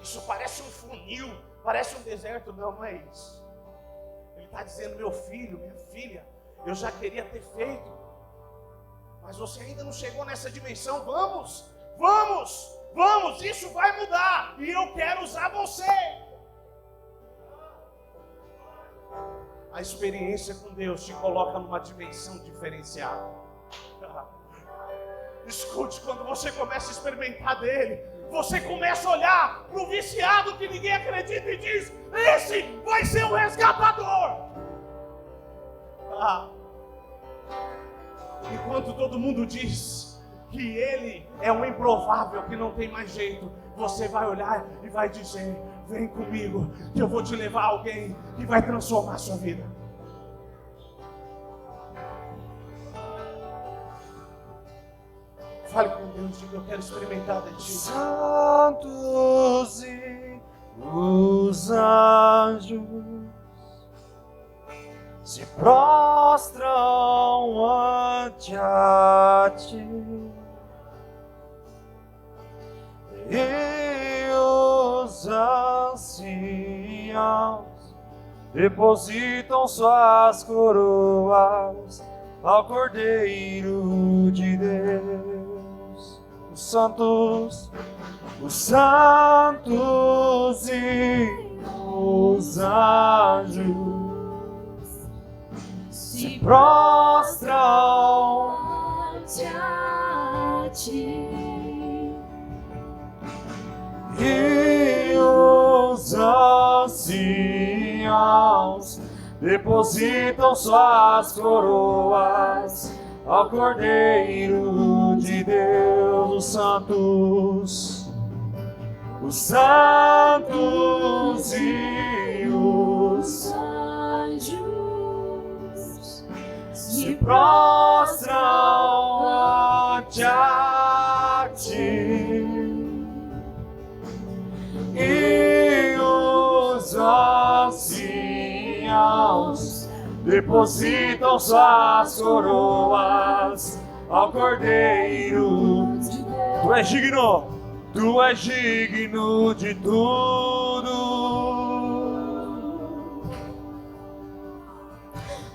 Isso parece um funil, parece um deserto. Não, não é isso. Ele está dizendo: meu filho, minha filha, eu já queria ter feito, mas você ainda não chegou nessa dimensão. Vamos, isso vai mudar, e eu quero usar você. A experiência com Deus te coloca numa dimensão diferenciada. Escute, quando você começa a experimentar dele, você começa a olhar para o viciado que ninguém acredita e diz: esse vai ser o resgatador. Enquanto todo mundo diz que ele é um improvável, que não tem mais jeito, você vai olhar e vai dizer: vem comigo, que eu vou te levar a alguém que vai transformar a sua vida. Fale com Deus, diga: eu quero experimentar de ti. Santos e os anjos se prostram ante a ti, e os anciãos depositam suas coroas ao Cordeiro de Deus. Os santos e os anjos se prostram ante a ti, e os anciãos depositam suas coroas ao Cordeiro de Deus. Os santos e os anjos se prostram ante a ti, e os anciãos depositam suas coroas ao Cordeiro. Tu és digno de tudo.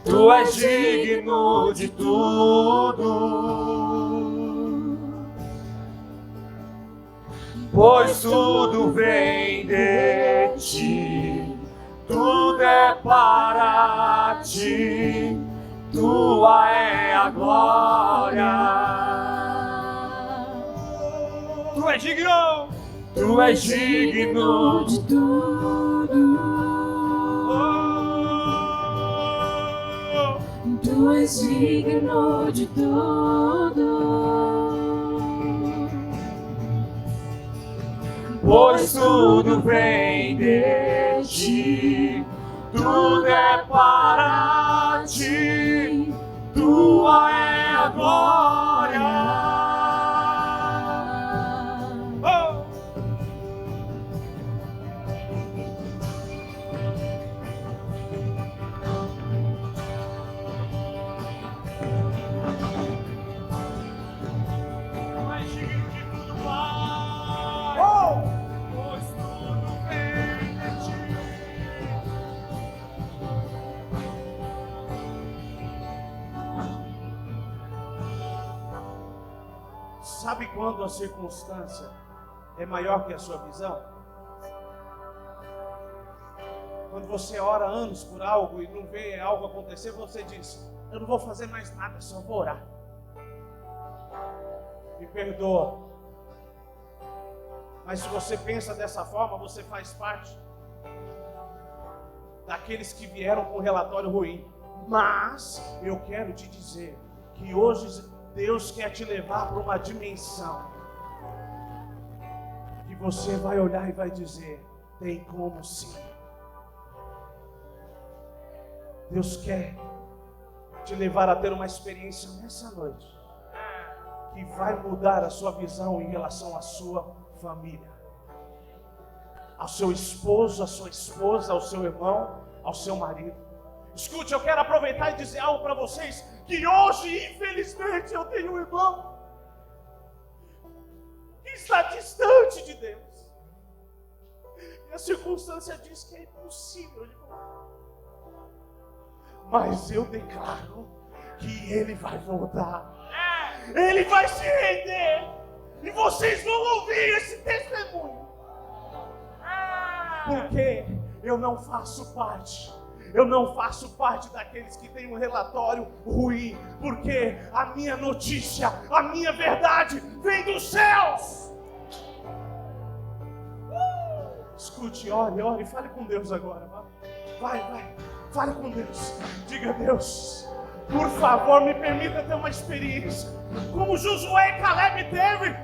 Tu és digno de tudo, pois tudo vem de ti, tudo é para ti, tua é a glória. Tu és digno de tudo. Tu és digno de tudo, pois tudo vem de ti, tudo é para ti, tua é a glória. Sabe quando a circunstância é maior que a sua visão? Quando você ora anos por algo e não vê algo acontecer, você diz: eu não vou fazer mais nada, só vou orar. Me perdoa. Mas se você pensa dessa forma, você faz parte daqueles que vieram com um relatório ruim. Mas eu quero te dizer que hoje Deus quer te levar para uma dimensão que você vai olhar e vai dizer: tem como sim. Deus quer te levar a ter uma experiência nessa noite que vai mudar a sua visão em relação à sua família, ao seu esposo, à sua esposa, ao seu irmão, ao seu marido. Escute, eu quero aproveitar e dizer algo para vocês, que hoje, infelizmente, eu tenho um irmão que está distante de Deus. E a circunstância diz que é impossível, irmão. Mas eu declaro que ele vai voltar. Ele vai se render. E vocês vão ouvir esse testemunho. Porque eu não faço parte. eu não faço parte daqueles que têm um relatório ruim, porque a minha notícia, a minha verdade vem dos céus. Escute, ore, fale com Deus agora. Vai, fale com Deus. Diga: Deus, por favor, me permita ter uma experiência como Josué e Caleb teve,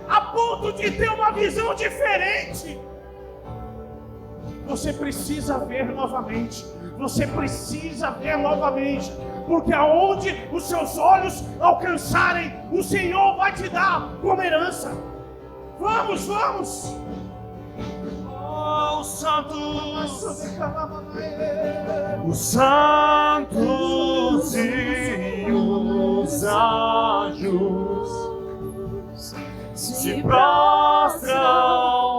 a ponto de ter uma visão diferente. Você precisa ver novamente. Você precisa ver novamente. Porque aonde os seus olhos alcançarem, o Senhor vai te dar como herança. Vamos! Os santos e os anjos se prostram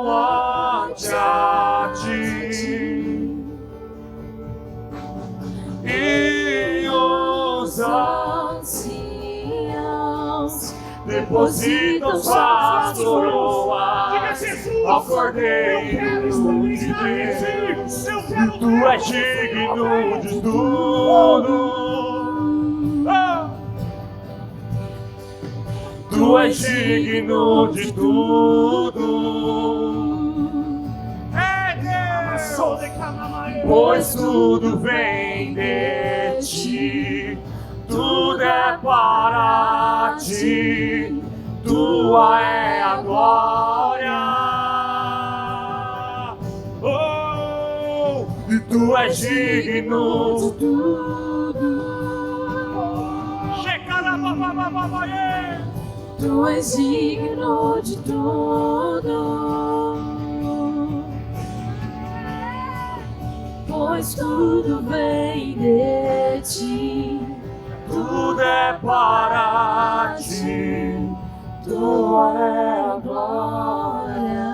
ante a ti, e os anciãos depositam suas coroas ao Cordeiro de Deus, e tu és digno de tudo. Tu és digno de tudo. Pois tudo vem de ti, tudo é para ti, tua é a glória. Oh, e tu és digno de tudo. Tu és digno de tudo, pois tudo vem de ti, tudo é para ti, tua é a glória.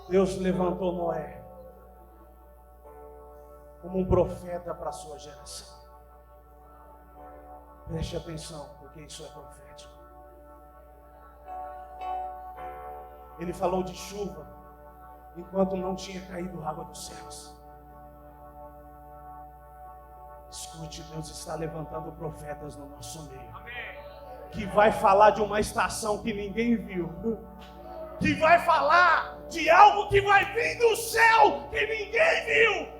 Deus levantou Noé como um profeta para a sua geração. Preste atenção, porque isso é profético. Ele falou de chuva enquanto não tinha caído água dos céus. Escute, Deus está levantando profetas no nosso meio. Que vai falar de uma estação que ninguém viu. Que vai falar de algo que vai vir do céu que ninguém viu.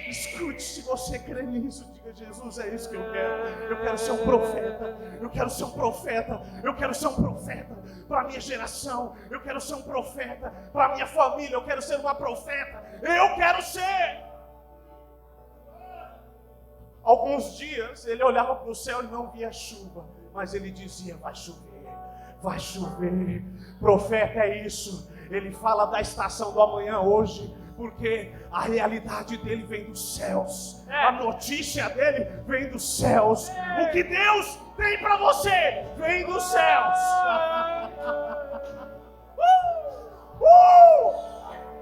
Escute, se você crê nisso, diga: Jesus, é isso que eu quero. Eu quero ser um profeta. Eu quero ser um profeta. Eu quero ser um profeta para a minha geração. Eu quero ser um profeta para a minha família. Eu quero ser uma profeta. Eu quero ser. Alguns dias ele olhava para o céu e não via chuva, mas ele dizia: vai chover, vai chover. Profeta é isso. Ele fala da estação do amanhã hoje, porque a realidade dele vem dos céus. A notícia dele vem dos céus. O que Deus tem para você vem dos céus.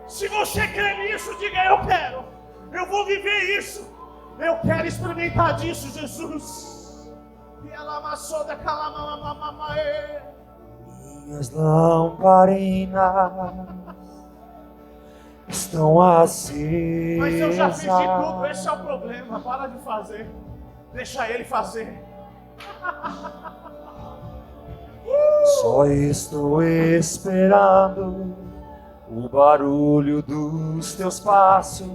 Se você crê nisso, diga: eu quero. Eu vou viver isso. Eu quero experimentar disso, Jesus. Minhas lamparinas estão acesas. Mas eu já fiz de tudo, esse é o problema. Para de fazer. Deixa ele fazer. Só estou esperando o barulho dos teus passos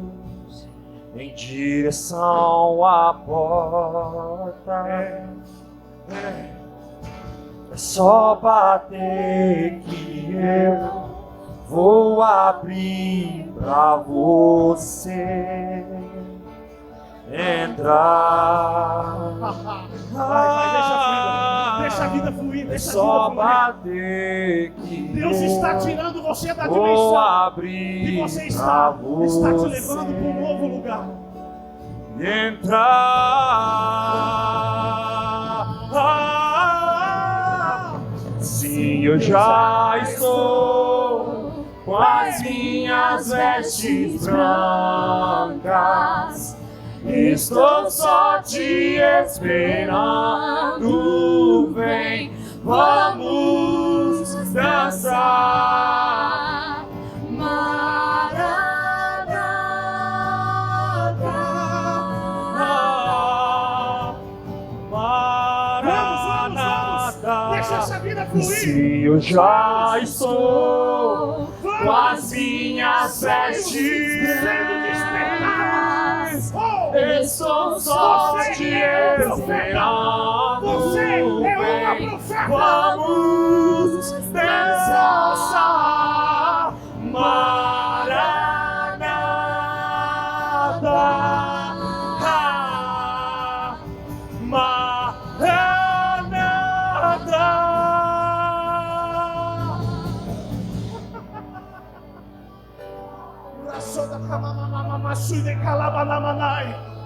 em direção à porta. É só bater que eu vou abrir pra você entrar. Vai, deixa a vida fluir, deixa só a vida bater que Deus está tirando você da vou dimensão abrir que você pra está te você levando para um novo lugar. Entrar. Sim, eu já estou com as minhas vestes brancas. Estou só te esperando, vem, vamos dançar. Maranata, Maranata. Deixa essa vida fluir. Se eu já estou com as minhas vestes brancas, estou só te esperando. Você é uma profeta. Vamos dançar. Maranata,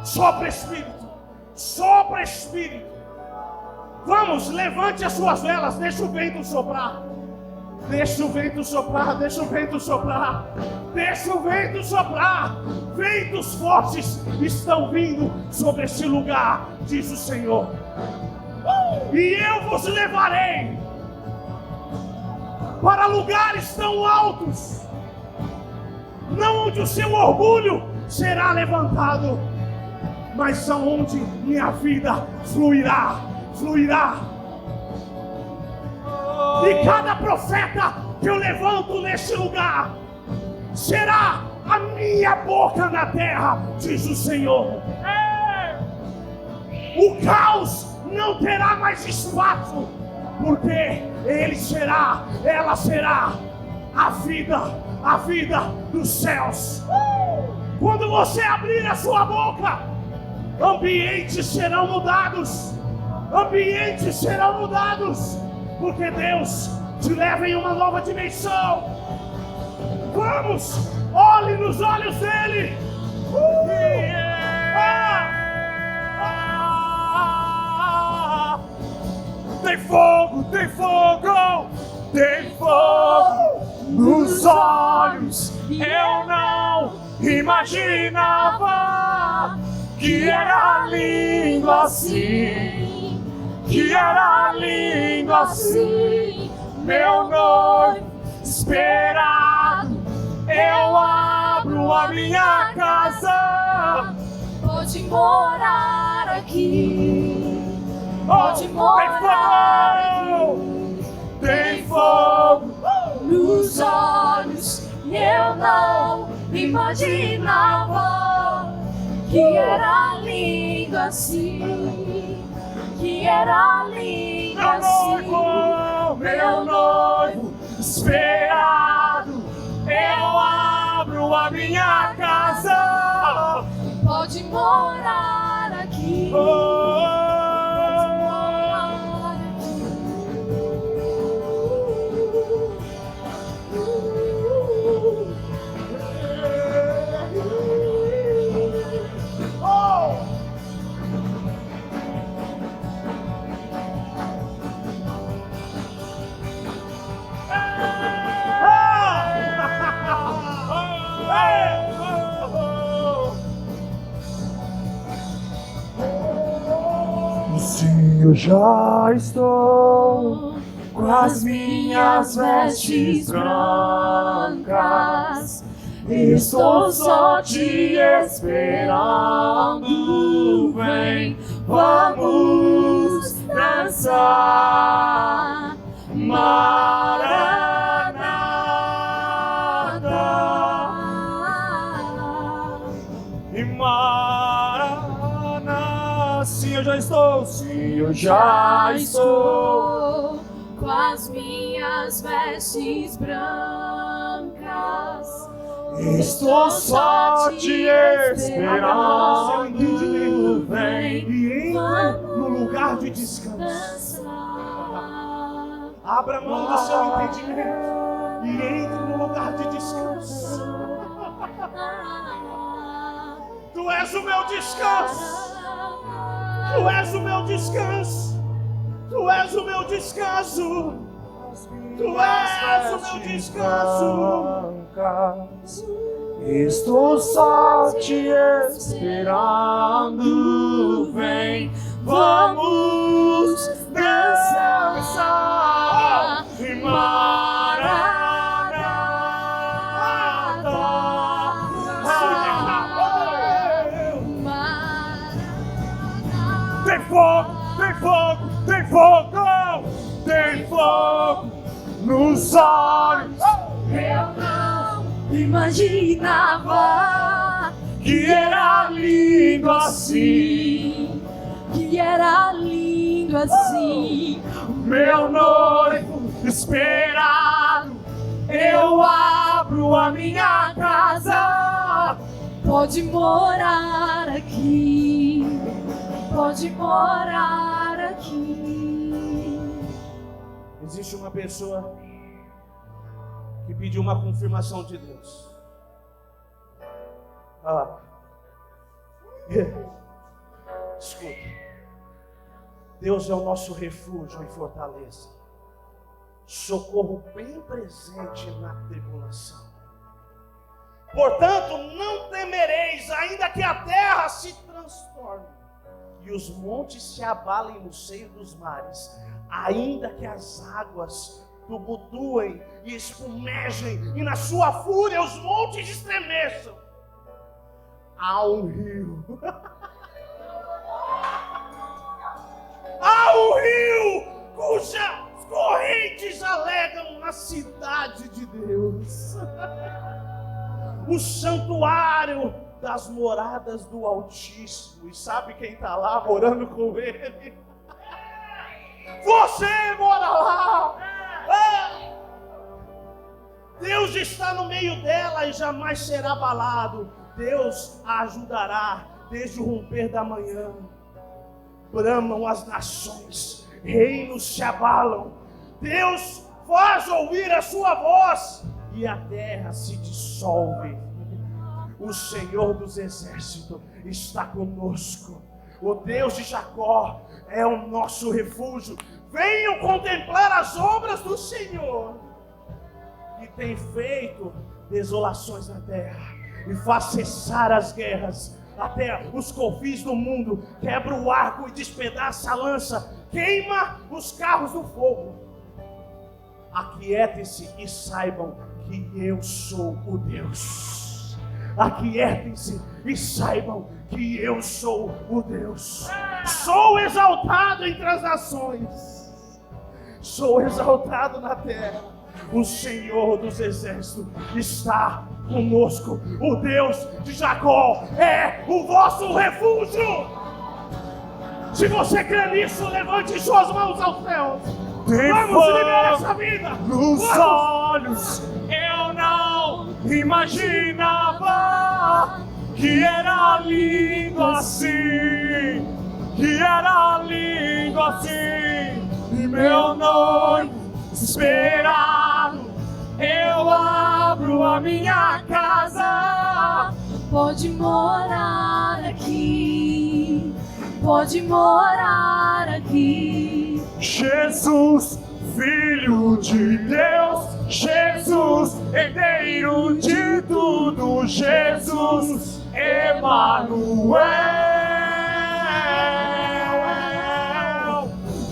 Sopra Espírito, sopra Espírito. Vamos, levante as suas velas, deixa o vento soprar. Deixa o vento soprar, deixa o vento soprar. Deixa o vento soprar. Ventos fortes estão vindo sobre este lugar, diz o Senhor. E eu vos levarei para lugares tão altos, não onde o seu orgulho será levantado, mas aonde minha vida fluirá, fluirá. E cada profeta que eu levanto neste lugar será a minha boca na terra, diz o Senhor. O caos não terá mais espaço, porque ela será a vida dos céus. Quando você abrir a sua boca, ambientes serão mudados, ambientes serão mudados, porque Deus te leva em uma nova dimensão. Vamos, olhe nos olhos dele. Tem fogo, tem fogo, tem fogo nos olhos. Eu não imaginava que era lindo assim, que era lindo assim. Meu noivo esperado, eu abro a minha casa. Pode morar aqui, pode morar aqui. Tem fogo Nos olhos, eu não imaginava que era lindo assim, que era lindo assim. meu noivo esperado, eu abro a minha casa. Pode morar aqui. Se eu já estou com as minhas vestes brancas, estou só te esperando. Vem, vamos dançar. Maranata e Maranata. Sim, eu já estou. Sim, eu já estou com as minhas vestes brancas. Estou só te esperando. Vem E entra no lugar de descanso. Abra mão do seu entendimento e entre no lugar de descanso. Tu és o meu descanso. Tu és o meu descanso. Tu és o meu descanso. Tu és o meu descanso. brancas. Estou só te esperando. Vem, vamos dançar. Tem fogo, tem fogo, tem fogo, tem fogo nos olhos. Eu não imaginava Que era lindo assim, que era lindo assim. meu noivo esperado. Eu abro a minha casa. Pode morar aqui, pode morar aqui. Existe uma pessoa que pediu uma confirmação de Deus. Escuta. Deus é o nosso refúgio e fortaleza, socorro bem presente na tribulação. Portanto, não temereis, ainda que a terra se transforme e os montes se abalem no seio dos mares, ainda que as águas tumultuem e espumejem, e na sua fúria os montes estremeçam. Há um rio. Há um rio cujas correntes alegam a cidade de Deus, o santuário das moradas do Altíssimo. E sabe quem está lá morando com ele? Você mora lá. Deus está no meio dela e jamais será abalado. Deus a ajudará desde o romper da manhã. Bramam as nações, reinos se abalam. Deus faz ouvir a sua voz e a terra se dissolve. O Senhor dos exércitos está conosco. O Deus de Jacó é o nosso refúgio. Venham contemplar as obras do Senhor, que tem feito desolações na terra e faz cessar as guerras até os confins do mundo. Quebra o arco e despedaça a lança, queima os carros do fogo. Aquietem-se e saibam que eu sou o Deus. Aquietem-se e saibam que eu sou o Deus. Sou exaltado entre as nações, sou exaltado na terra. O Senhor dos exércitos está conosco. O Deus de Jacó é o vosso refúgio. Se você crê nisso, levante suas mãos aos céus. Vamos liberar essa vida nos olhos. Eu não imaginava que era lindo assim, que era lindo assim. E meu noivo esperado, eu abro a minha casa. Pode morar aqui, pode morar aqui. Jesus, Filho de Deus, Jesus, herdeiro de tudo, Jesus, Emanuel.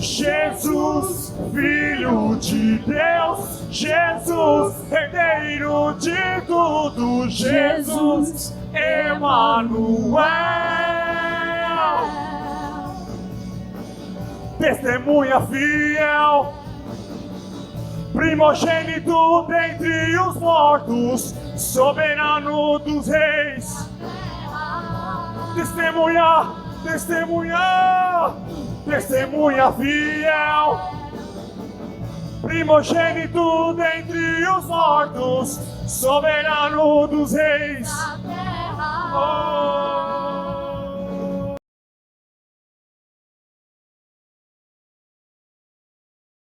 Jesus, Filho de Deus, Jesus, herdeiro de tudo, Jesus, Emanuel. Testemunha fiel, primogênito dentre os mortos, soberano dos reis. Testemunha, testemunha, testemunha fiel, primogênito dentre os mortos, soberano dos reis. Oh.